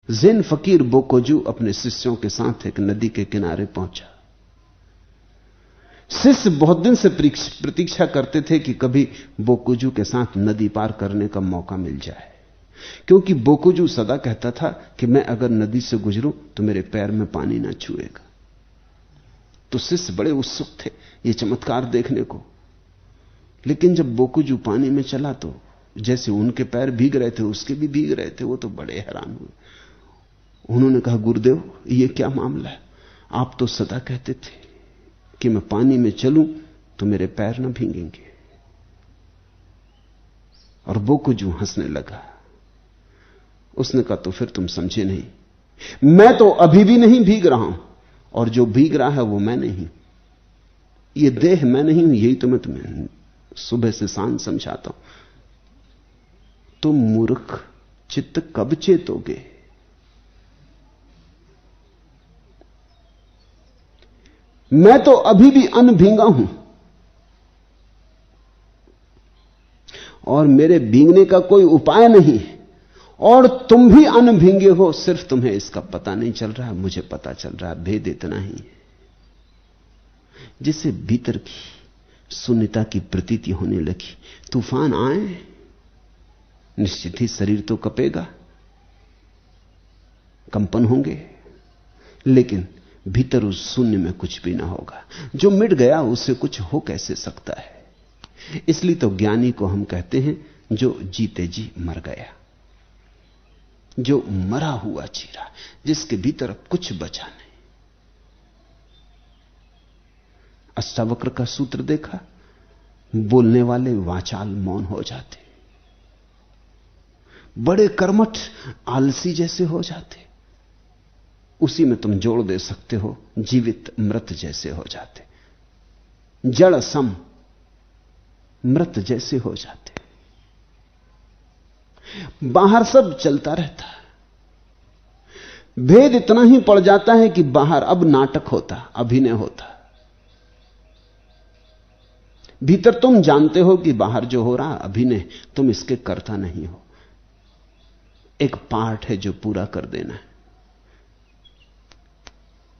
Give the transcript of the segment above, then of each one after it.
Zen फकीर बोकोजू अपने शिष्यों के साथ एक नदी के किनारे पहुंचा। शिष्य बहुत दिन से प्रतीक्षा करते थे कि कभी बोकोजू के साथ नदी पार करने का मौका मिल जाए, क्योंकि बोकोजू सदा कहता था कि मैं अगर नदी से गुजरूं तो मेरे पैर में पानी ना छुएगा। तो शिष्य बड़े उत्सुक थे ये चमत्कार देखने को। लेकिन जब बोकोजू पानी में चला तो जैसे उनके पैर भीग रहे थे उसके भी भीग रहे थे। वो तो बड़े हैरान हुए। उन्होंने कहा, गुरुदेव ये क्या मामला है? आप तो सदा कहते थे कि मैं पानी में चलूं तो मेरे पैर ना भीगेंगे। और बोकोजू हंसने लगा। उसने कहा, तो फिर तुम समझे नहीं, मैं तो अभी भी नहीं भीग रहा हूं, और जो भीग रहा है वो मैं नहीं, ये देह मैं नहीं हूं। यही तो मैं तुम्हें सुबह से सांझ समझाता हूं। तुम मूर्ख, चित्त कब चेतोगे? मैं तो अभी भी अनभींगा हूं, और मेरे भीगने का कोई उपाय नहीं, और तुम भी अनभींगे हो। सिर्फ तुम्हें इसका पता नहीं चल रहा है, मुझे पता चल रहा है। भेद इतना ही है, जिसे भीतर की शून्यता की प्रतीति होने लगी, तूफान आए निश्चित ही शरीर तो कंपेगा, कंपन होंगे, लेकिन भीतर उस शून्य में कुछ भी ना होगा। जो मिट गया उससे कुछ हो कैसे सकता है? इसलिए तो ज्ञानी को हम कहते हैं जो जीते जी मर गया, जो मरा हुआ जी रहा, जिसके भीतर अब कुछ बचा नहीं। अष्टावक्र का सूत्र देखा, बोलने वाले वाचाल मौन हो जाते, बड़े कर्मठ आलसी जैसे हो जाते। उसी में तुम जोड़ दे सकते हो, जीवित मृत जैसे हो जाते, जड़ सम मृत जैसे हो जाते। बाहर सब चलता रहता है, भेद इतना ही पड़ जाता है कि बाहर अब नाटक होता, अभिनय होता। भीतर तुम जानते हो कि बाहर जो हो रहा अभिनय, तुम इसके कर्ता नहीं हो, एक पार्ट है जो पूरा कर देना है।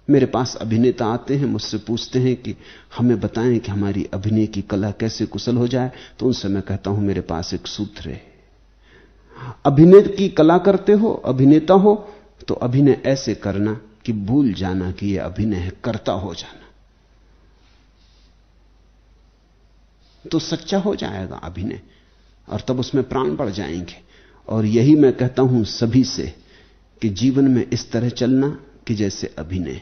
मेरे पास अभिनेता आते हैं, मुझसे पूछते हैं कि हमें बताएं कि हमारी अभिनय की कला कैसे कुशल हो जाए। तो उनसे मैं कहता हूं, मेरे पास एक सूत्र है। अभिनय की कला करते हो, अभिनेता हो, तो अभिनय ऐसे करना कि भूल जाना कि यह अभिनय है, कर्ता हो जाना, तो सच्चा हो जाएगा अभिनय, और तब उसमें प्राण बढ़ जाएंगे। और यही मैं कहता हूं सभी से कि जीवन में इस तरह चलना कि जैसे अभिनय,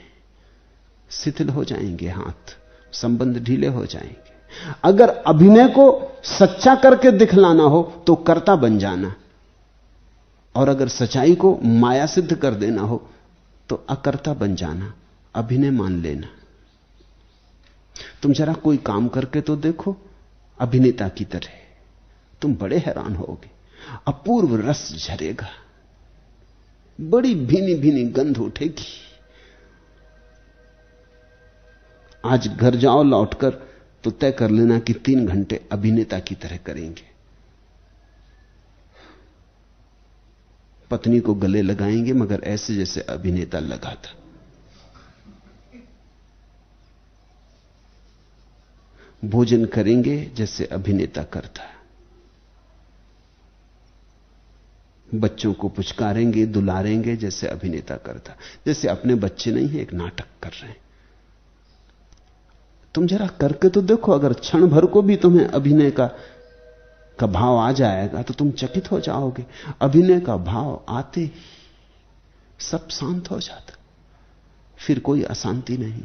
शिथिल हो जाएंगे हाथ, संबंध ढीले हो जाएंगे। अगर अभिनय को सच्चा करके दिखलाना हो तो कर्ता बन जाना, और अगर सच्चाई को माया सिद्ध कर देना हो तो अकर्ता बन जाना, अभिनय मान लेना। तुम जरा कोई काम करके तो देखो अभिनेता की तरह, तुम बड़े हैरान होगे। अपूर्व रस झरेगा, बड़ी भीनी भीनी गंध उठेगी। आज घर जाओ लौटकर तो तय कर लेना कि 3 घंटे अभिनेता की तरह करेंगे। पत्नी को गले लगाएंगे मगर ऐसे जैसे अभिनेता लगा था। भोजन करेंगे जैसे अभिनेता करता। बच्चों को पुचकारेंगे, दुलारेंगे जैसे अभिनेता करता, जैसे अपने बच्चे नहीं है, एक नाटक कर रहे हैं। तुम जरा करके तो देखो, अगर क्षण भर को भी तुम्हें अभिनय का भाव आ जाएगा तो तुम चकित हो जाओगे। अभिनय का भाव आते ही सब शांत हो जाता, फिर कोई अशांति नहीं।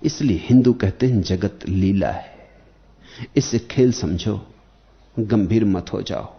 इसलिए हिंदू कहते हैं जगत लीला है, इसे खेल समझो, गंभीर मत हो जाओ।